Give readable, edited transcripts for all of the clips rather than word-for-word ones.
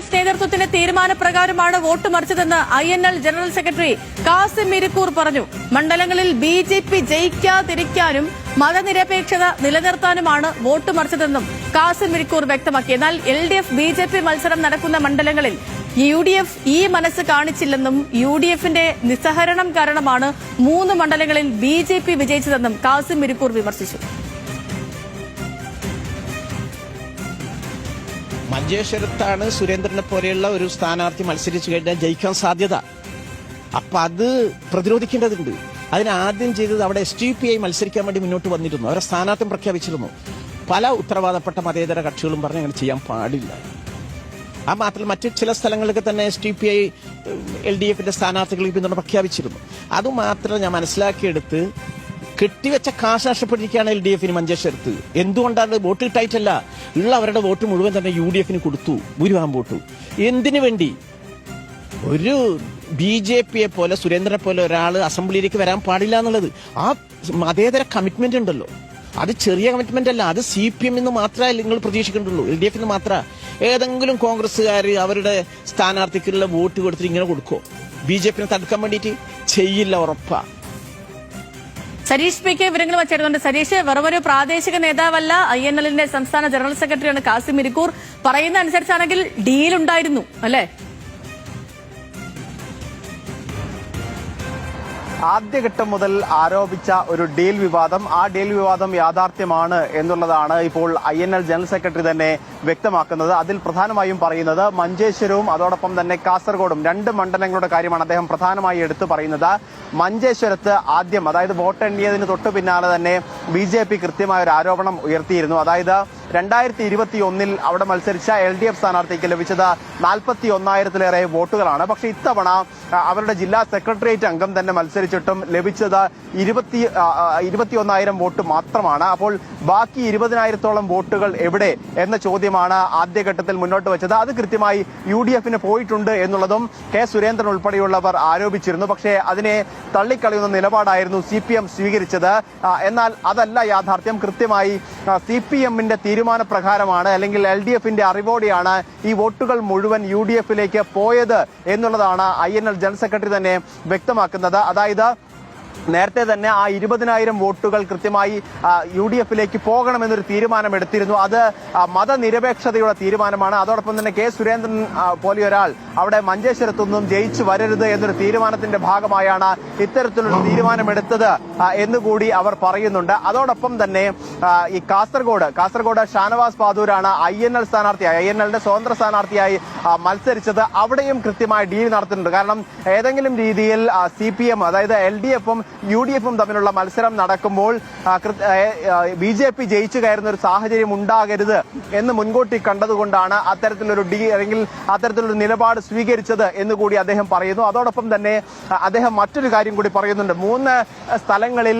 LDF നേതൃത്വത്തിന്റെ തീരുമാനപ്രകാരമാണ് vote മറിച്ചതെന്ന് INL general secretary Kasim Irikkur പറഞ്ഞു. മണ്ഡലങ്ങളിൽ BJP ജയിക്കാതിരിക്കാനും മതനിരപേക്ഷത നിലനിർത്താനുമാണ് വോട്ട് മറിച്ചതെന്നും കാസിം ഇരിക്കൂർ വ്യക്തമാക്കി. എന്നാൽ LDF BJP മത്സരം നടക്കുന്ന മണ്ഡലങ്ങളിൽ UDF ഈ മനസ്സ് കാണിച്ചില്ലെന്നും UDFന്റെ നിസ്സഹരണം കാരണമാണ് 3 മണ്ഡലങ്ങളിൽ BJP വിജയിച്ചതെന്നും കാസിം ഇരിക്കൂർ വിമർശിച്ചു. മഞ്ചേശ്വരത്താണ് സുരേന്ദ്രനെ പോലെയുള്ള ഒരു സ്ഥാനാർത്ഥി മത്സരിച്ചു കഴിഞ്ഞാൽ ജയിക്കാൻ സാധ്യത. അപ്പൊ അത് പ്രതിരോധിക്കേണ്ടതുണ്ട്. അതിനാദ്യം ചെയ്തത് അവിടെ SDPI മത്സരിക്കാൻ വേണ്ടി മുന്നോട്ട് വന്നിരുന്നു. അവരെ സ്ഥാനാർത്ഥി പ്രഖ്യാപിച്ചിരുന്നു. പല ഉത്തരവാദപ്പെട്ട മതേതര കക്ഷികളും പറഞ്ഞ് അങ്ങനെ ചെയ്യാൻ പാടില്ല. ആ മാത്രമല്ല മറ്റ് ചില സ്ഥലങ്ങളിലൊക്കെ തന്നെ SDPI LDFന്റെ സ്ഥാനാർത്ഥികൾക്ക് പിന്തുണ പ്രഖ്യാപിച്ചിരുന്നു. അതുമാത്രം ഞാൻ മനസ്സിലാക്കിയെടുത്ത് കെട്ടിവെച്ച കാശ് നഷ്ടപ്പെട്ടിരിക്കുകയാണ് LDFന് മഞ്ചേശ്വരത്ത്. എന്തുകൊണ്ടാണ്? വോട്ട് കിട്ടായിട്ടല്ല, ഉള്ള അവരുടെ വോട്ട് മുഴുവൻ തന്നെ UDFന് കൊടുത്തു. ഭൂരിഭാഗം വോട്ട് എന്തിനു വേണ്ടി? ഒരു BJPയെ പോലെ സുരേന്ദ്രനെ പോലെ ഒരാൾ അസംബ്ലിയിലേക്ക് വരാൻ പാടില്ല എന്നുള്ളത് ആ മതേതര കമ്മിറ്റ്മെന്റ് ഉണ്ടല്ലോ, അത് ചെറിയ കമ്മിറ്റ്മെന്റ് അല്ല. അത് CPM മാത്രമേ നിങ്ങൾ പ്രതീക്ഷിക്കേണ്ടുള്ളൂ, LDFന് മാത്രം. ഏതെങ്കിലും കോൺഗ്രസ്സുകാർ അവരുടെ സ്ഥാനാർത്ഥിക്കുള്ള വോട്ട് കൊടുത്തിട്ട് ഇങ്ങനെ കൊടുക്കോ? BJPനെ തടുക്കാൻ വേണ്ടിയിട്ട് ചെയ്യില്ല, ഉറപ്പാ. സരീഷ് PK വിവരങ്ങൾ വച്ചേരുന്നുണ്ട്. സരീഷ് വെറുമൊരു പ്രാദേശിക നേതാവല്ല, INLന്റെ സംസ്ഥാന ജനറൽ സെക്രട്ടറിയാണ് കാസിം ഇരിക്കൂർ. പറയുന്ന അനുസരിച്ചാണെങ്കിൽ ഡീൽ ഉണ്ടായിരുന്നു അല്ലേ? ആദ്യഘട്ടം മുതൽ ആരോപിച്ച ഒരു ഡീൽ വിവാദം, ആ ഡീൽ വിവാദം യാഥാർത്ഥ്യമാണ് എന്നുള്ളതാണ് ഇപ്പോൾ INL ജനറൽ സെക്രട്ടറി തന്നെ വ്യക്തമാക്കുന്നത്. അതിൽ പ്രധാനമായും പറയുന്നത് മഞ്ചേശ്വരവും അതോടൊപ്പം തന്നെ കാസർഗോഡും 2 മണ്ഡലങ്ങളുടെ കാര്യമാണ് അദ്ദേഹം പ്രധാനമായി എടുത്തു പറയുന്നത്. മഞ്ചേശ്വരത്ത് ആദ്യം, അതായത് വോട്ട് എണ്ണിയതിന് തൊട്ടു പിന്നാലെ തന്നെ BJP കൃത്യമായ ഒരു ആരോപണം ഉയർത്തിയിരുന്നു. അതായത് 2021 അവിടെ മത്സരിച്ച LDF സ്ഥാനാർത്ഥിക്ക് ലഭിച്ചത് 41,000-ലേറെ വോട്ടുകളാണ്. പക്ഷെ ഇത്തവണ അവരുടെ ജില്ലാ സെക്രട്ടേറിയറ്റ് അംഗം തന്നെ മത്സരിച്ചിട്ടും ലഭിച്ചത് 21,000 വോട്ട് മാത്രമാണ്. അപ്പോൾ ബാക്കി 20,000-ഓളം വോട്ടുകൾ എവിടെ എന്ന ചോദ്യമാണ് ആദ്യഘട്ടത്തിൽ മുന്നോട്ട് വെച്ചത്. അത് കൃത്യമായി UDFന് പോയിട്ടുണ്ട് എന്നുള്ളതും K സുരേന്ദ്രൻ ഉൾപ്പെടെയുള്ളവർ ആരോപിച്ചിരുന്നു. പക്ഷേ അതിനെ തള്ളിക്കളയുന്ന നിലപാടായിരുന്നു CPM സ്വീകരിച്ചത്. എന്നാൽ അതല്ല യാഥാർത്ഥ്യം. കൃത്യമായി CPMന്റെ തീരുമാനപ്രകാരമാണ്, അല്ലെങ്കിൽ LDFന്റെ അറിവോടെയാണ് ഈ വോട്ടുകൾ മുഴുവൻ UDFലേക്ക് പോയത് എന്നുള്ളതാണ് INL ജനറൽ സെക്രട്ടറി തന്നെ വ്യക്തമാക്കുന്നത്. അതായത് നേരത്തെ തന്നെ ആ 20,000 വോട്ടുകൾ കൃത്യമായി UDFലേക്ക് പോകണമെന്നൊരു തീരുമാനമെടുത്തിരുന്നു. അത് മതനിരപേക്ഷതയുടെ തീരുമാനമാണ്. അതോടൊപ്പം തന്നെ K സുരേന്ദ്രൻ പോലെ ഒരാൾ അവിടെ മഞ്ചേശ്വരത്തൊന്നും ജയിച്ചു വരരുത് എന്നൊരു തീരുമാനത്തിന്റെ ഭാഗമായാണ് ഇത്തരത്തിലൊരു തീരുമാനമെടുത്തത് എന്നുകൂടി അവർ പറയുന്നുണ്ട്. അതോടൊപ്പം തന്നെ ഈ കാസർഗോഡ് ഷാനവാസ് പാദൂരാണ് INL സ്ഥാനാർത്ഥിയായി, INLന്റെ സ്വതന്ത്ര സ്ഥാനാർത്ഥിയായി മത്സരിച്ചത്. അവിടെയും കൃത്യമായി ഡീൽ നടത്തുന്നുണ്ട്. കാരണം ഏതെങ്കിലും രീതിയിൽ CPM, അതായത് LDFും UDFും തമ്മിലുള്ള മത്സരം നടക്കുമ്പോൾ BJP ജയിച്ചു കയറുന്ന ഒരു സാഹചര്യം ഉണ്ടാകരുത് എന്ന് മുൻകൂട്ടി കണ്ടതുകൊണ്ടാണ് അത്തരത്തിലൊരു അല്ലെങ്കിൽ അത്തരത്തിലൊരു നിലപാട് സ്വീകരിച്ചത് എന്നുകൂടി അദ്ദേഹം പറയുന്നു. അതോടൊപ്പം തന്നെ അദ്ദേഹം മറ്റൊരു കാര്യം കൂടി പറയുന്നുണ്ട്. 3 സ്ഥലങ്ങളിൽ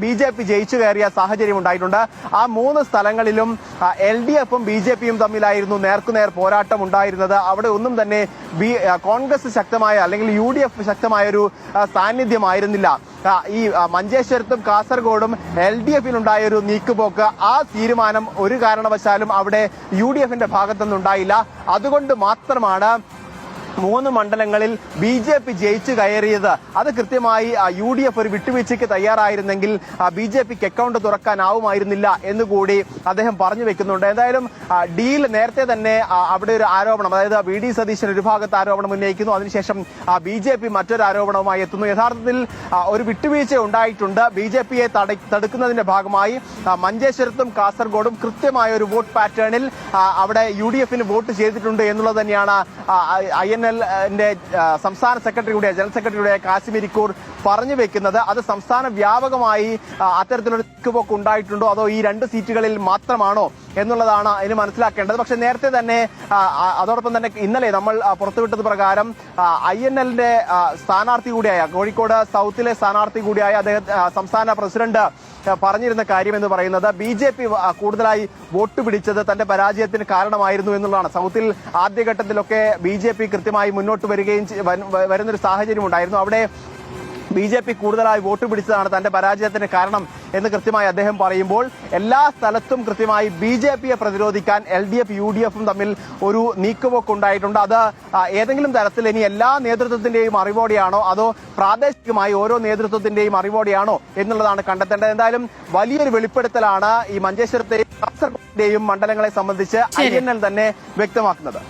BJP ജയിച്ചു കയറിയ സാഹചര്യം ഉണ്ടായിട്ടുണ്ട്. ആ 3 സ്ഥലങ്ങളിലും LDFും BJPയും തമ്മിലായിരുന്നു നേർക്കുനേർ പോരാട്ടം ഉണ്ടായിരുന്നത്. അവിടെ ഒന്നും തന്നെ കോൺഗ്രസ് ശക്തമായ അല്ലെങ്കിൽ UDF ശക്തമായ ഒരു സാന്നിധ്യമായിരുന്നില്ല. ഈ മഞ്ചേശ്വരത്തും കാസർഗോഡും LDFിനുണ്ടായ ഒരു നീക്കുപോക്ക്, ആ തീരുമാനം ഒരു കാരണവശാലും അവിടെ UDFന്റെ ഭാഗത്തുനിന്നുണ്ടായില്ല. അതുകൊണ്ട് മാത്രമാണ് 3 മണ്ഡലങ്ങളിൽ BJP ജയിച്ചു കയറിയത്. അത് കൃത്യമായി UDF ഒരു വിട്ടുവീഴ്ചയ്ക്ക് തയ്യാറായിരുന്നെങ്കിൽ BJPക്ക് അക്കൗണ്ട് തുറക്കാനാവുമായിരുന്നില്ല എന്നുകൂടി അദ്ദേഹം പറഞ്ഞു വെക്കുന്നുണ്ട്. എന്തായാലും ഡീൽ നേരത്തെ തന്നെ അവിടെ ഒരു ആരോപണം, അതായത് VD സതീശൻ ഒരു ഭാഗത്ത് ആരോപണം ഉന്നയിക്കുന്നു. അതിനുശേഷം BJP മറ്റൊരു ആരോപണവുമായി എത്തുന്നു. യഥാർത്ഥത്തിൽ ഒരു വിട്ടുവീഴ്ച ഉണ്ടായിട്ടുണ്ട്. BJPയെ തടുക്കുന്നതിന്റെ ഭാഗമായി മഞ്ചേശ്വരത്തും കാസർഗോഡും കൃത്യമായ ഒരു വോട്ട് പാറ്റേണിൽ അവിടെ UDFന് വോട്ട് ചെയ്തിട്ടുണ്ട് എന്നുള്ളത് തന്നെയാണ് INLന്റെ സംസ്ഥാന സെക്രട്ടറി കൂടിയ ജനറൽ സെക്രട്ടറി കൂടിയ കാസിം ഇരിക്കൂർ പറഞ്ഞു വെക്കുന്നത്. അത് സംസ്ഥാന വ്യാപകമായി അത്തരത്തിലൊരു നീക്കുപോക്ക് ഉണ്ടായിട്ടുണ്ടോ, അതോ ഈ 2 സീറ്റുകളിൽ മാത്രമാണോ എന്നുള്ളതാണ് ഇതിന് മനസ്സിലാക്കേണ്ടത്. പക്ഷെ നേരത്തെ തന്നെ അതോടൊപ്പം തന്നെ ഇന്നലെ നമ്മൾ പുറത്തുവിട്ടത് പ്രകാരം INLന്റെ സ്ഥാനാർത്ഥി കൂടിയായ, കോഴിക്കോട് സൗത്തിലെ സ്ഥാനാർത്ഥി കൂടിയായ അദ്ദേഹം സംസ്ഥാന പ്രസിഡന്റ് പറഞ്ഞിരുന്ന കാര്യം എന്ന് പറയുന്നത് BJP കൂടുതലായി വോട്ട് പിടിച്ചത് തന്റെ പരാജയത്തിന് കാരണമായിരുന്നു എന്നുള്ളതാണ്. സൗത്തിൽ ആദ്യഘട്ടത്തിലൊക്കെ BJP കൃത്യമായി മുന്നോട്ട് വരുന്നൊരു സാഹചര്യം ഉണ്ടായിരുന്നു. അവിടെ BJP കൂടുതലായി വോട്ട് പിടിച്ചതാണ് തന്റെ പരാജയത്തിന് കാരണം എന്ന് കൃത്യമായി അദ്ദേഹം പറയുമ്പോൾ എല്ലാ സ്ഥലത്തും കൃത്യമായി BJPയെ പ്രതിരോധിക്കാൻ LDF UDFും തമ്മിൽ ഒരു നീക്കുപോക്ക് ഉണ്ടായിട്ടുണ്ട്. അത് ഏതെങ്കിലും തരത്തിൽ ഇനി എല്ലാ നേതൃത്വത്തിന്റെയും അറിവോടെയാണോ അതോ പ്രാദേശികമായി ഓരോ നേതൃത്വത്തിന്റെയും അറിവോടെയാണോ എന്നുള്ളതാണ് കണ്ടെത്തേണ്ടത്. എന്തായാലും വലിയൊരു വെളിപ്പെടുത്തലാണ് ഈ മഞ്ചേശ്വരത്തെയും കാസർഗോഡിന്റെയും മണ്ഡലങ്ങളെ സംബന്ധിച്ച് INL തന്നെ വ്യക്തമാക്കുന്നത്.